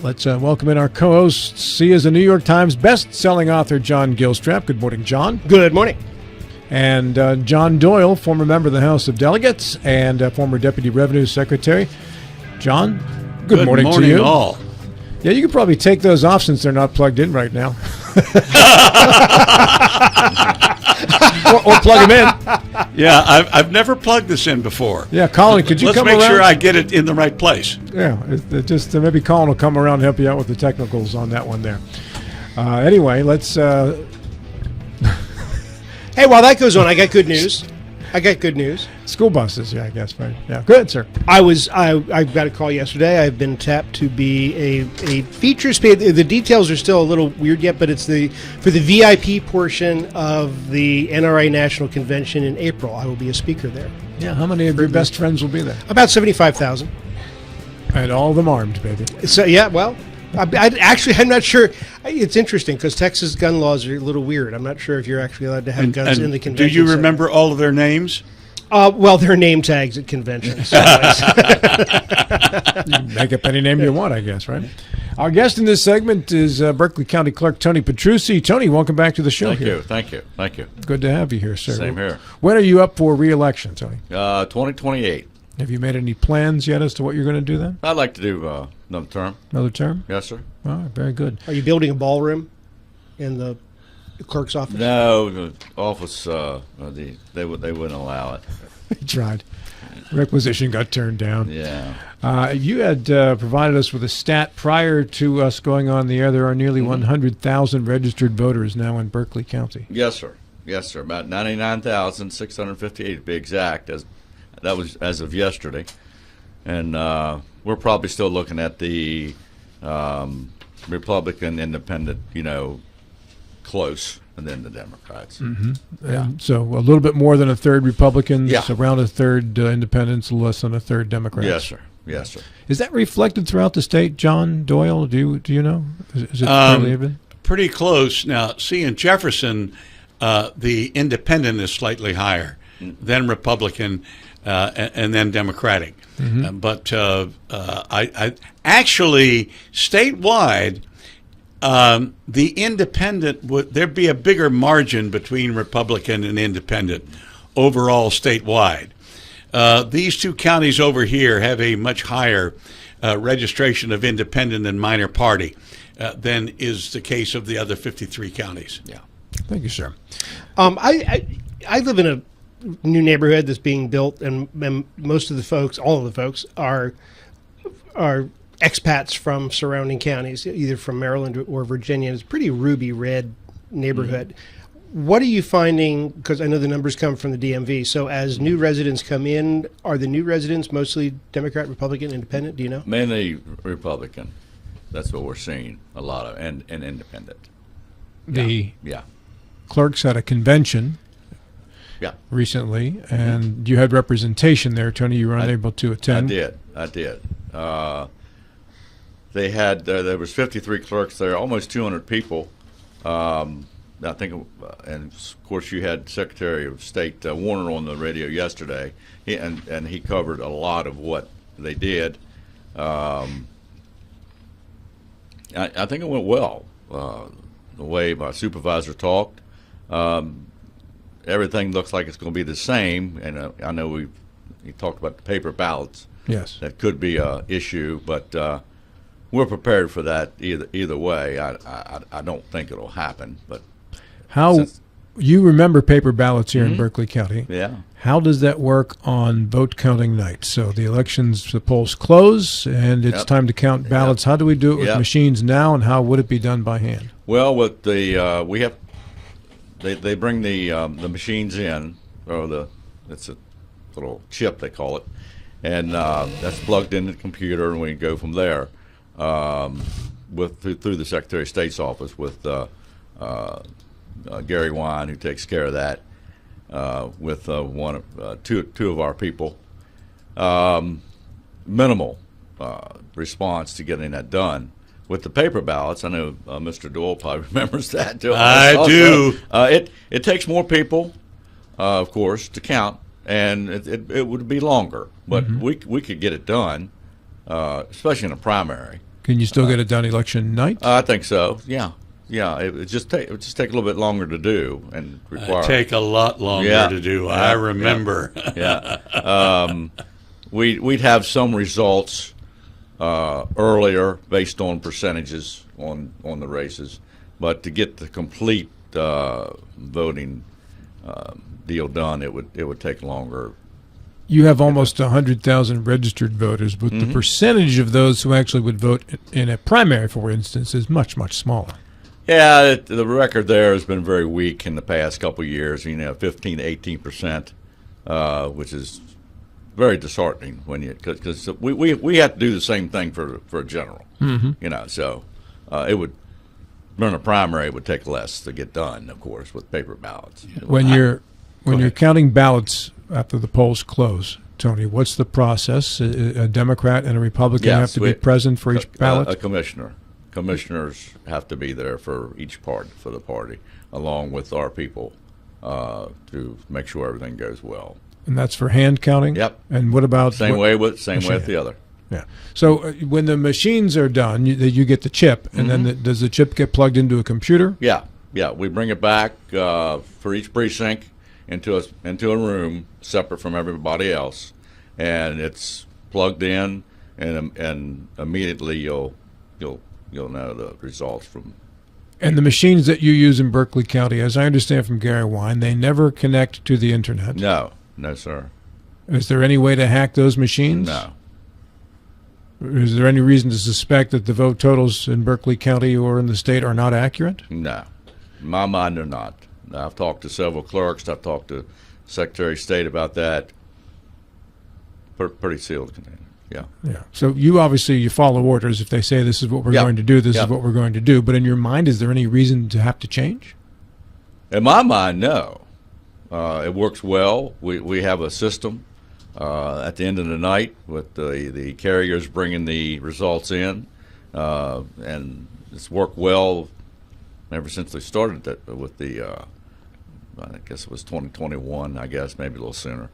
Let's welcome in our co-host. He is a New York Times best-selling author, John Gilstrap. Good morning, John. Good morning. And John Doyle, former member of the House of Delegates and former Deputy Revenue Secretary. John, good morning to you. All. Yeah, you could probably take those off since they're not plugged in right now. or plug them in. Yeah, I've never plugged this in before. Yeah, Colin, could you come around? Let's make sure I get it in the right place. Yeah, just maybe Colin will come around and help you out with the technicals on that one there. Anyway, let's... Hey, while that goes on, I got good news. School buses, yeah, I guess, right? Yeah, good, sir. I got a call yesterday. I've been tapped to be a feature speaker. The details are still a little weird yet, but it's for the VIP portion of the NRA National Convention in April. I will be a speaker there. Yeah, how many of your best friends will be there? About 75,000. And all of them armed, baby. So yeah, well, I'm not sure. It's interesting because Texas gun laws are a little weird. I'm not sure if you're actually allowed to have guns in the convention. Do you remember all of their names? Well, they're name tags at conventions. You make up any name you want, I guess, right? Our guest in this segment is Berkeley County Clerk Tony Petrucci. Tony, welcome back to the show. Thank you. Good to have you here, sir. Same here. When are you up for re-election, Tony? 2028. Have you made any plans yet as to what you're going to do then? I'd like to do another term. Another term? Yes, sir. All right, very good. Are you building a ballroom in the clerk's office? No, the office, they wouldn't allow it. He tried. Requisition got turned down. Yeah. You had provided us with a stat prior to us going on the air. There are nearly 100,000 registered voters now in Berkeley County. Yes, sir. About 99,658 to be exact. That was as of yesterday. And we're probably still looking at the Republican independent, close, and then the Democrats. Mm-hmm. Yeah. So a little bit more than a third Republicans, yeah. Around a third independents, less than a third Democrats. Yes, sir. Is that reflected throughout the state, John Doyle? Do you know? Is it fairly even? Pretty close. Now, see, in Jefferson, the independent is slightly higher than Republican and then Democratic. Mm-hmm. But I actually, statewide, the independent there'd be a bigger margin between Republican and independent overall statewide. These two counties over here have a much higher registration of independent and minor party than is the case of the other 53 counties. Yeah. Thank you, sir. I live in a new neighborhood that's being built, and most of the folks, all of the folks, are expats from surrounding counties, either from Maryland or Virginia. It's a pretty ruby red neighborhood. Mm-hmm. What are you finding? Because I know the numbers come from the DMV. So as new residents come in, are the new residents mostly Democrat, Republican, Independent? Do you know? Mainly Republican. That's what we're seeing a lot of, and independent. The clerks had a convention. Yeah. Recently, and you had representation there, Tony. You were unable to attend. I did. They had there was 53 clerks there, almost 200 people. I think, and of course, you had Secretary of State Warner on the radio yesterday, and he covered a lot of what they did. I think it went well. The way my supervisor talked. Everything looks like it's going to be the same, and I know he talked about the paper ballots. Yes, that could be an issue, but we're prepared for that either way. I don't think it'll happen. But you remember paper ballots here in Berkeley County? Yeah. How does that work on vote counting night? So the polls close, and it's time to count ballots. How do we do it with machines now, and how would it be done by hand? Well, with the we have. They bring the machines in, or it's a little chip they call it, and that's plugged into the computer, and we can go from there through the Secretary of State's office with Gary Wine, who takes care of that, with two of our people. Minimal response to getting that done. With the paper ballots, I know Mr. Doyle probably remembers that too. I do. It takes more people, of course, to count, and it would be longer. But we could get it done, especially in a primary. Can you still get it done election night? I think so. Yeah. It would just take a little bit longer to do and require. Take a lot longer to do. I remember. We'd have some results earlier based on percentages on the races, but to get the complete voting deal done, it would take longer. You have almost 100,000 registered voters, but the percentage of those who actually would vote in a primary, for instance, is much, much smaller. Yeah, the record there has been very weak in the past couple of years. 15 to 18%, which is very disheartening because we have to do the same thing for a general. So it would run a primary. It would take less to get done, of course, with paper ballots. When you're counting ballots after the polls close, Tony, what's the process? A Democrat and a Republican have to be present for each ballot? A commissioner. Commissioners have to be there for each part for the party, along with our people, to make sure everything goes well. And that's for hand counting? Yep. And what about same way with the other? Yeah. So when the machines are done, you get the chip, and then does the chip get plugged into a computer? Yeah. We bring it back for each precinct into a room separate from everybody else, and it's plugged in, and immediately you'll know the results from. And the machines that you use in Berkeley County, as I understand from Gary Wine, they never connect to the internet. No, sir. Is there any way to hack those machines? No. Is there any reason to suspect that the vote totals in Berkeley County or in the state are not accurate? No. In my mind, they're not. I've talked to several clerks. I've talked to Secretary of State about that. Pretty sealed container. Yeah. So you follow orders. If they say this is what we're going to do, this is what we're going to do. But in your mind, is there any reason to have to change? In my mind, no. It works well. We have a system at the end of the night with the carriers bringing the results in, and it's worked well ever since they started that with the. I guess it was 2021. I guess maybe a little sooner.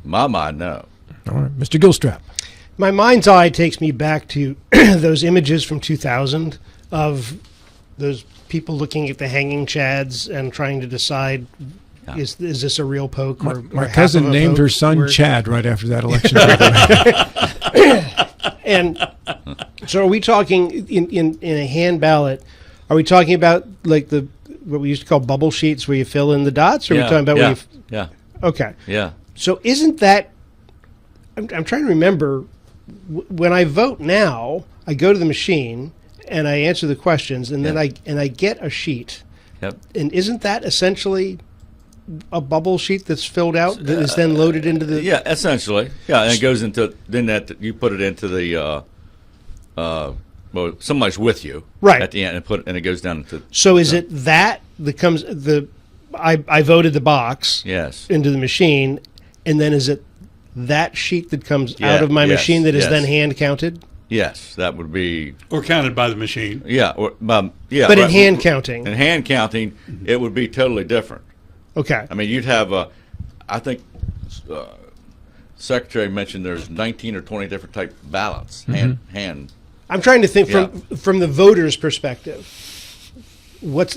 My mind, no. All right, Mr. Gilstrap. My mind's eye takes me back to those images from 2000 of those people looking at the hanging chads and trying to decide, is this a real poke? My cousin named her son Chad right after that election. And so are we talking in a hand ballot, are we talking about like what we used to call bubble sheets where you fill in the dots? Or are we talking about where you... Okay. Yeah. So isn't that... I'm trying to remember, when I vote now, I go to the machine and I answer the questions, and then I get a sheet. Yep. And isn't that essentially a bubble sheet that's filled out that is then loaded into the... Yeah, essentially. Yeah, and it goes into... Then you put it into the... well, somebody's with you at the end, and it goes down to... So is it that comes... I voted the box into the machine, and then is it that sheet that comes out of my machine that is then hand counted? Yes, that would be... Or counted by the machine. Yeah. But in hand counting? In hand counting, it would be totally different. Okay. I mean, you'd have I think Secretary mentioned there's 19 or 20 different type ballots, hand. I'm trying to think from the voter's perspective.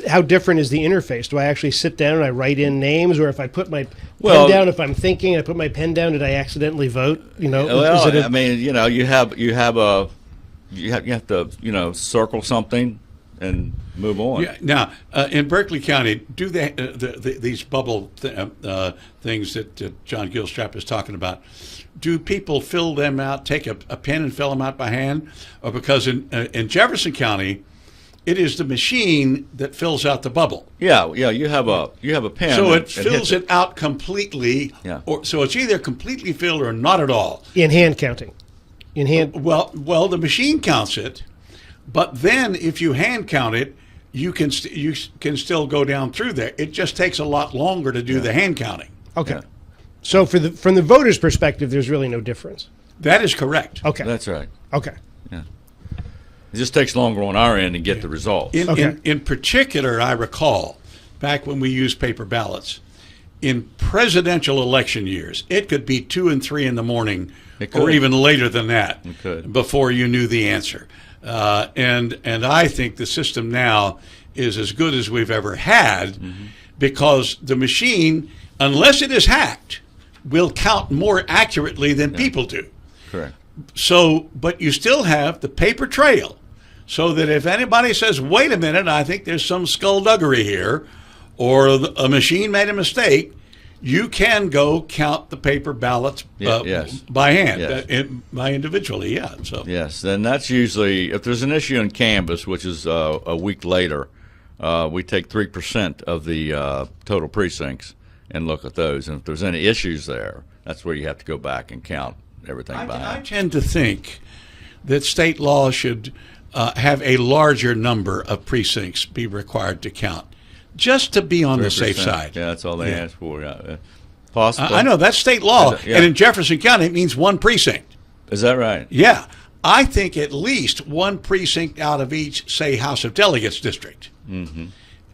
How different is the interface? Do I actually sit down and I write in names, or if I put my pen down, if I'm thinking, I put my pen down, did I accidentally vote? Well, I mean, you have to circle something and move on. Yeah. Now, in Berkeley County, do these bubble things that John Gilstrap is talking about? Do people fill them out, take a pen and fill them out by hand, or because in Jefferson County, it is the machine that fills out the bubble? Yeah. You have a pen, so it fills it out completely. Yeah. So it's either completely filled or not at all. In hand counting. Well, the machine counts it. But then, if you hand count it, you can still go down through there. It just takes a lot longer to do the hand counting. Okay. So from the voter's perspective, there's really no difference. That is correct. Okay. That's right. Okay. Yeah. It just takes longer on our end to get the results. In particular, I recall back when we used paper ballots, in presidential election years, it could be 2 and 3 in the morning, It or could. even later than that, It could. before you knew the answer. And I think the system now is as good as we've ever had, because the machine, unless it is hacked, will count more accurately than people do. Correct. So, but you still have the paper trail, so that if anybody says, wait a minute, I think there's some skullduggery here, or a machine made a mistake, you can go count the paper ballots Yes. by hand, Yes. by individually, yeah. So Yes, then that's usually, if there's an issue in canvas, which is a week later, we take 3% of the total precincts and look at those. And if there's any issues there, that's where you have to go back and count everything by I hand. tend to think that state law should have a larger number of precincts be required to count, just to be on the safe 3%. side. Yeah, that's all they ask for. Yeah. Possible. I know, that's state law. Yeah. And in Jefferson County, it means one precinct. Is that right? Yeah. I think at least one precinct out of each, say, House of Delegates district. Mm-hmm.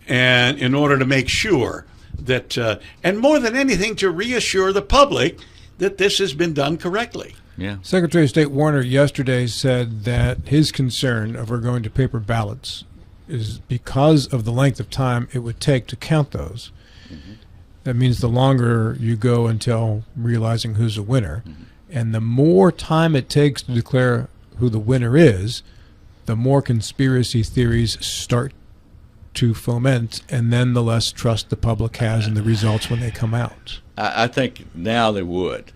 And in order to make sure that, and more than anything, to reassure the public that this has been done correctly. Yeah. Secretary of State Warner yesterday said that his concern over going to paper ballots is because of the length of time it would take to count those. Mm-hmm. That means the longer you go until realizing who's a winner, and the more time it takes to declare who the winner is, the more conspiracy theories start to foment, and then the less trust the public has in the results when they come out. I think now they would.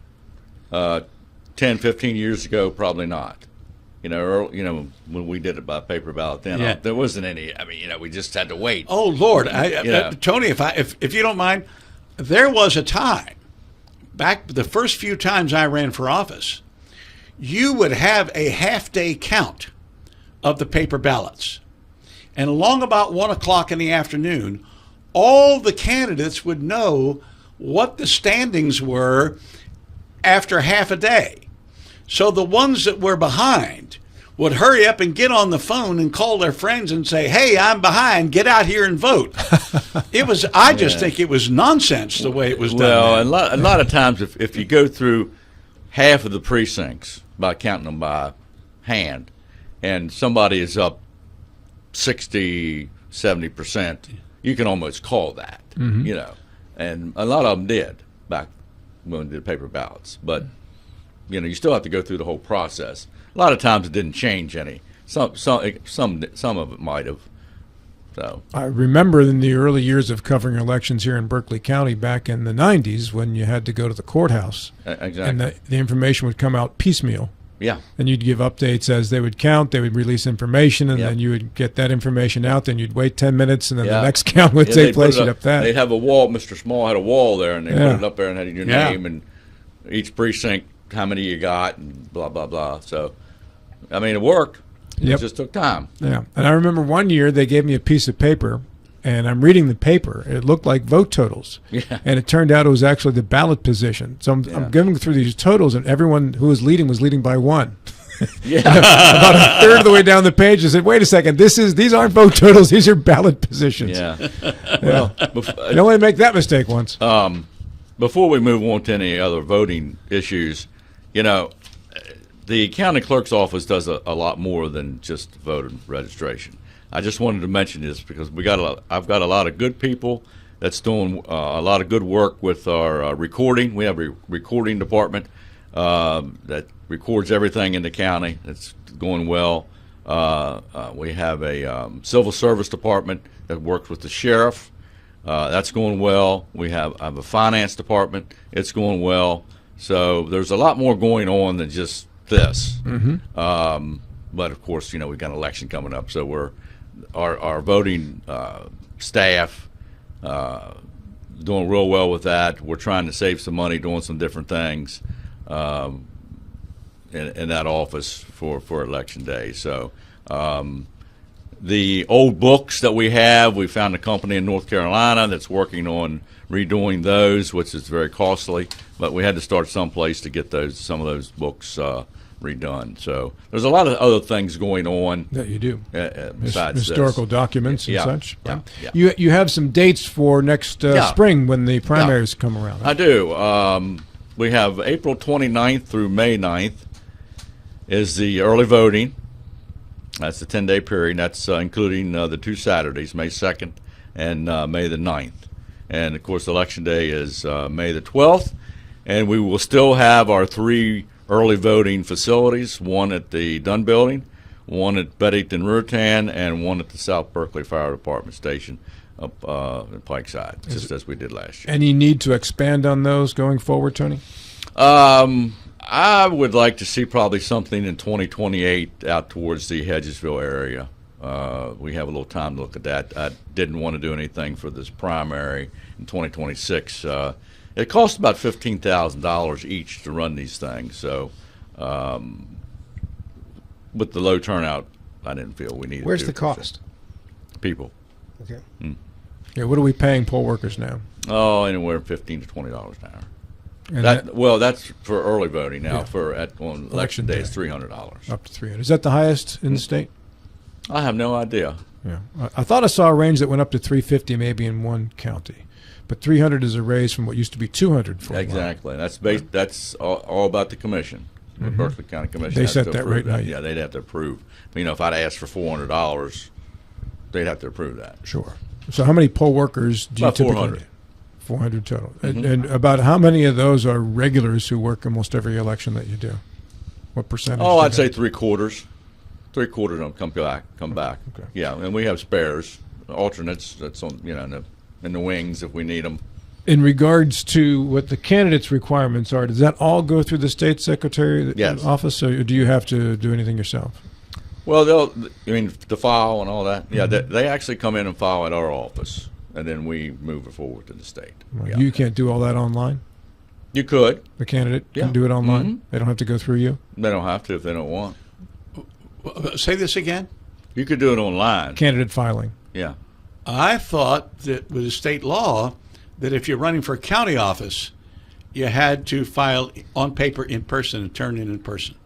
10, 15 years ago, probably not. When we did it by paper ballot then, there wasn't any. I mean, we just had to wait. Oh Lord, Tony, if you don't mind, there was a time back the first few times I ran for office, you would have a half-day count of the paper ballots, and along about 1 o'clock in the afternoon, all the candidates would know what the standings were after half a day. So the ones that were behind would hurry up and get on the phone and call their friends and say, hey, I'm behind, get out here and vote. I just think it was nonsense the way it was done. Well, a lot of times if you go through half of the precincts by counting them by hand, and somebody is up 60, 70%, you can almost call that, and a lot of them did back when we did paper ballots. But, you still have to go through the whole process. A lot of times it didn't change any. Some of it might have. So I remember in the early years of covering elections here in Berkeley County back in the 90s when you had to go to the courthouse. Exactly. And the information would come out piecemeal. Yeah. And you'd give updates as they would count. They would release information, and then you would get that information out. Then you'd wait 10 minutes, and then the next count would take place. You'd up that. They'd have a wall. Mr. Small had a wall there, and they put it up there and had your name and each precinct, how many you got, and blah, blah, blah. So, I mean, it worked. It just took time. Yeah. And I remember one year they gave me a piece of paper, and I'm reading the paper. It looked like vote totals. Yeah. And it turned out it was actually the ballot position. So I'm going through these totals, and everyone who was leading by one. Yeah. About a third of the way down the page, I said, wait a second, these aren't vote totals, these are ballot positions. Yeah. Well, you only make that mistake once. Before we move on to any other voting issues, the county clerk's office does a lot more than just voter registration. I just wanted to mention this because I've got a lot of good people that's doing a lot of good work with our recording. We have a recording department that records everything in the county. It's going well. We have a civil service department that works with the sheriff. That's going well. I have a finance department. It's going well. So there's a lot more going on than just this. Mm-hmm. But of course, we've got an election coming up, so our voting staff doing real well with that. We're trying to save some money doing some different things in that office for election day. So the old books that we found a company in North Carolina that's working on redoing those, which is very costly. But we had to start someplace to get some of those books redone. So there's a lot of other things going on That you do. besides Historical this. documents and Yeah, such. yeah, yeah. You have some dates for next spring when the primaries come around. I do. We have April 29th through May 9th is the early voting. That's a 10-day period. That's including the 2 Saturdays, May 2nd and May the 9th. And, of course, Election Day is May the 12th. And we will still have our 3 early voting facilities, one at the Dunn Building, one at Bennington Rutan, and one at the South Berkeley Fire Department Station up in Pikeside, just as we did last year. Any need to expand on those going forward, Tony? I would like to see probably something in 2028 out towards the Hedgesville area. We have a little time to look at that. I didn't want to do anything for this primary in 2026. It costs about $15,000 each to run these things. So with the low turnout, I didn't feel we needed. Where's the cost? People. Okay. Yeah, what are we paying poll workers now? Oh, anywhere $15 to $20 an hour. And That's for early voting. Now, on election day, it's $300. Up to 300. Is that the highest in the state? I have no idea. Yeah, I thought I saw a range that went up to 350, maybe in one county, but 300 is a raise from what used to be 200 for Exactly. That's That's all about the commission. The Berkeley County Commission. They has set to that approve rate now. Yeah, they'd have to approve. If I'd asked for $400, they'd have to approve that. Sure. So how many poll workers do About you typically 400. 400 total. And about how many of those are regulars who work almost every election that you do? What percentage? Oh, do you I'd say have? 3/4. 3/4 don't come back. Okay. Yeah, and we have spares, alternates that's on in the wings if we need them. In regards to what the candidates' requirements are, does that all go through the state secretary Yes. office, or do you have to do anything yourself? Well, the file and all that. Yeah, they actually come in and file at our office, and then we move it forward to the state. Well, Yeah. You can't do all that online? You could. The candidate Yeah. can do it online? They don't have to go through you? They don't have to if they don't want. Say this again. You could do it online. Candidate filing. Yeah. I thought that with the state law that if you're running for a county office, you had to file on paper in person and turn in person.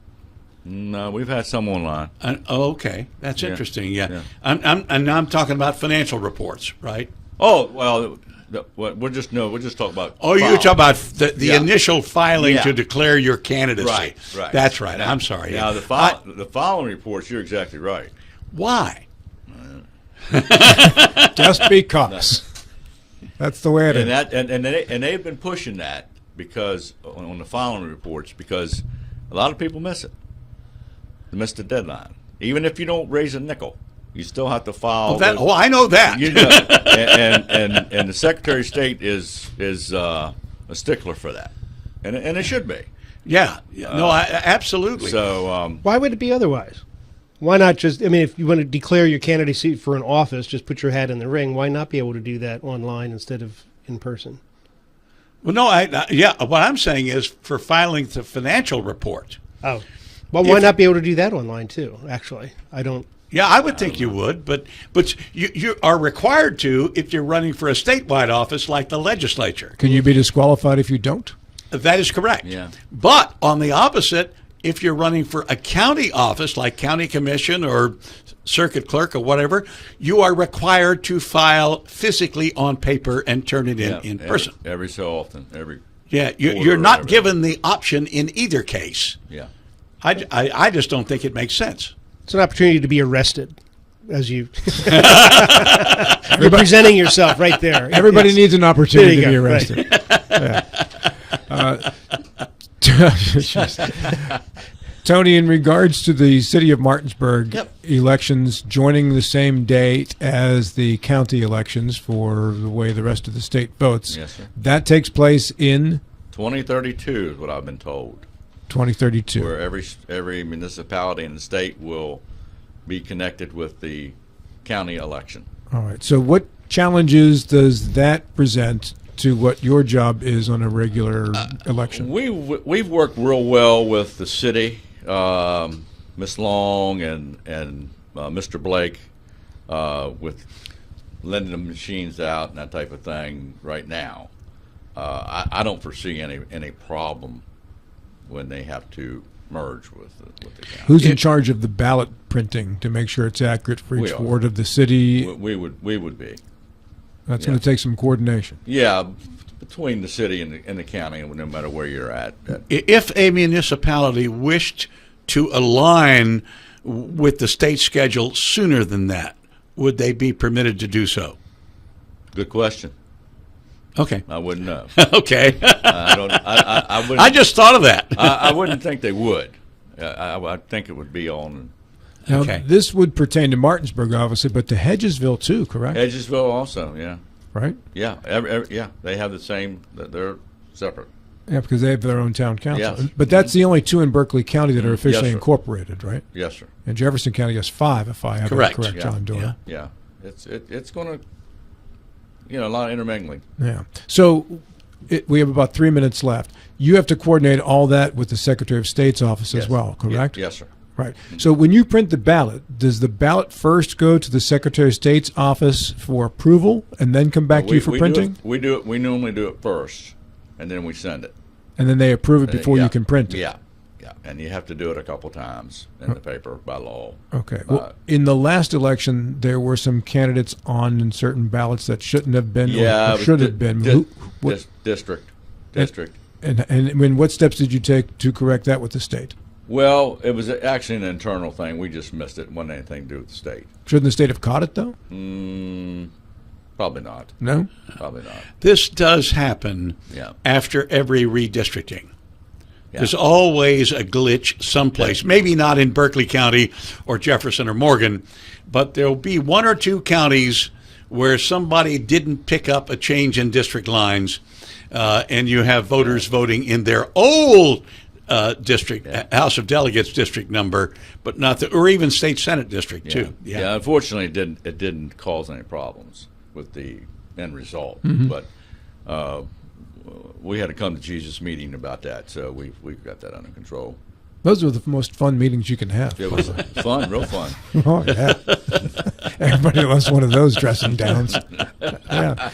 No, we've had some online. Okay, that's Yeah. interesting. Yeah, Yeah. I'm talking about financial reports, right? Oh well, we're just talking about. Oh, you're file. talking about the Yeah. initial filing Yeah. to declare your candidacy. Right. That's right. I'm sorry. Now the following reports, you're exactly right. Why? Just because. That's the way it is. And they've been pushing that because on the following reports because a lot of people miss it. They miss the deadline. Even if you don't raise a nickel, you still have to file. I know that. You know, and the Secretary of State is a stickler for that, and it should be. Yeah. No, absolutely. So Why would it be otherwise? Why not just, if you want to declare your candidacy for an office, just put your hat in the ring. Why not be able to do that online instead of in person? Well, no, what I'm saying is for filing the financial report. Oh. Well, why not be able to do that online too, actually? I don't. Yeah, I would think you would, but you are required to if you're running for a statewide office like the legislature. Can you be disqualified if you don't? That is correct. Yeah. But on the opposite, if you're running for a county office like county commission or circuit clerk or whatever, you are required to file physically on paper and turn it in person. every so often, You're not given the option in either case. Yeah. I just don't think it makes sense. It's an opportunity to be arrested, as you. You're presenting yourself right there. Everybody Yes. needs an opportunity to There be you go, arrested. Tony, in regards to the city of Martinsburg elections joining the same date as the county elections for the way the rest of the state votes, Yes, sir. that takes place in 2032 is what I've been told. 2032. Where every municipality in the state will be connected with the county election. All right. So what challenges does that present to what your job is on a regular election? We've worked real well with the city, Miss Long and Mr. Blake, with lending the machines out and that type of thing. Right now, I don't foresee any problem when they have to merge with the county. Who's in charge of the ballot printing to make sure it's accurate for We each are. ward of the city? We would be. That's going to take some coordination. Yeah, between the city and the county, no matter where you're at. If a municipality wished to align with the state schedule sooner than that, would they be permitted to do so? Good question. Okay. I wouldn't know. Okay. I wouldn't. I just thought of that. I wouldn't think they would. I think it would be on Now, Okay. this would pertain to Martinsburg, obviously, but to Hedgesville, too, correct? Edgesville also. Yeah, Right? yeah, yeah. They have the same. They're separate. Yeah, because they have their own town council. Yes. But that's the only two in Berkeley County that are officially Yes, sir. incorporated, right? Yes, sir. And Jefferson County has 5, if I have Correct. it correct, Yeah, John Doyle. Yeah, it's going to, a lot of intermingling. Yeah. So we have about 3 minutes left. You have to coordinate all that with the Secretary of State's office as Yes. well, correct? Yes, sir. Right. So when you print the ballot, does the ballot first go to the Secretary of State's office for approval and then come back to you for printing? We do it. We normally do it first, and then we send it. And then they approve it before Yeah. you can print it? Yeah, yeah. And you have to do it a couple times in the paper by law. Okay. Well, in the last election, there were some candidates on certain ballots that shouldn't have been Yeah, or should have been. District. And when what steps did you take to correct that with the state? Well, it was actually an internal thing. We just missed it. It wasn't anything to do with the state. Shouldn't the state have caught it, though? Probably not. No? Probably not. This does happen Yeah. after every redistricting. Yeah. There's always a glitch someplace, maybe not in Berkeley County or Jefferson or Morgan, but there'll be one or two counties where somebody didn't pick up a change in district lines, and you have voters voting in their old district, House of Delegates district number, but not or even state Senate district too. Yeah. Unfortunately, it didn't cause any problems with the end result. But we had a come to Jesus meeting about that, so we've got that under control. Those are the most fun meetings you can have. It was fun, real fun. Oh, yeah. Everybody loves one of those dressing downs. Yeah.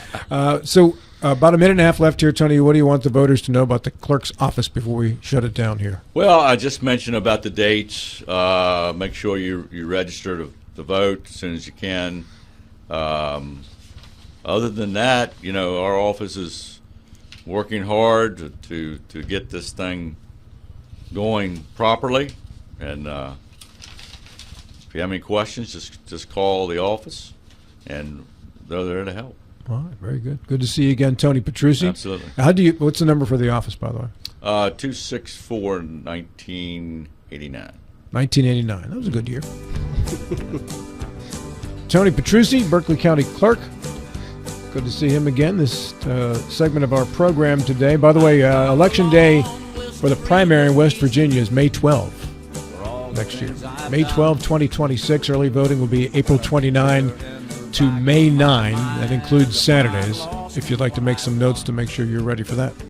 So about a minute and a half left here, Tony. What do you want the voters to know about the clerk's office before we shut it down here? Well, I just mentioned about the dates. Make sure you register to vote as soon as you can. Other than that, our office is working hard to get this thing going properly. And if you have any questions, just call the office, and they're there to help. All right, very good. Good to see you again, Tony Petrucci. Absolutely. What's the number for the office, by the way? 264-1989. 1989. That was a good year. Tony Petrucci, Berkeley County Clerk. Good to see him again. This segment of our program today. By the way, Election Day for the primary in West Virginia is May 12 next year. May 12, 2026. Early voting will be April 29 to May 9. That includes Saturdays. If you'd like to make some notes to make sure you're ready for that.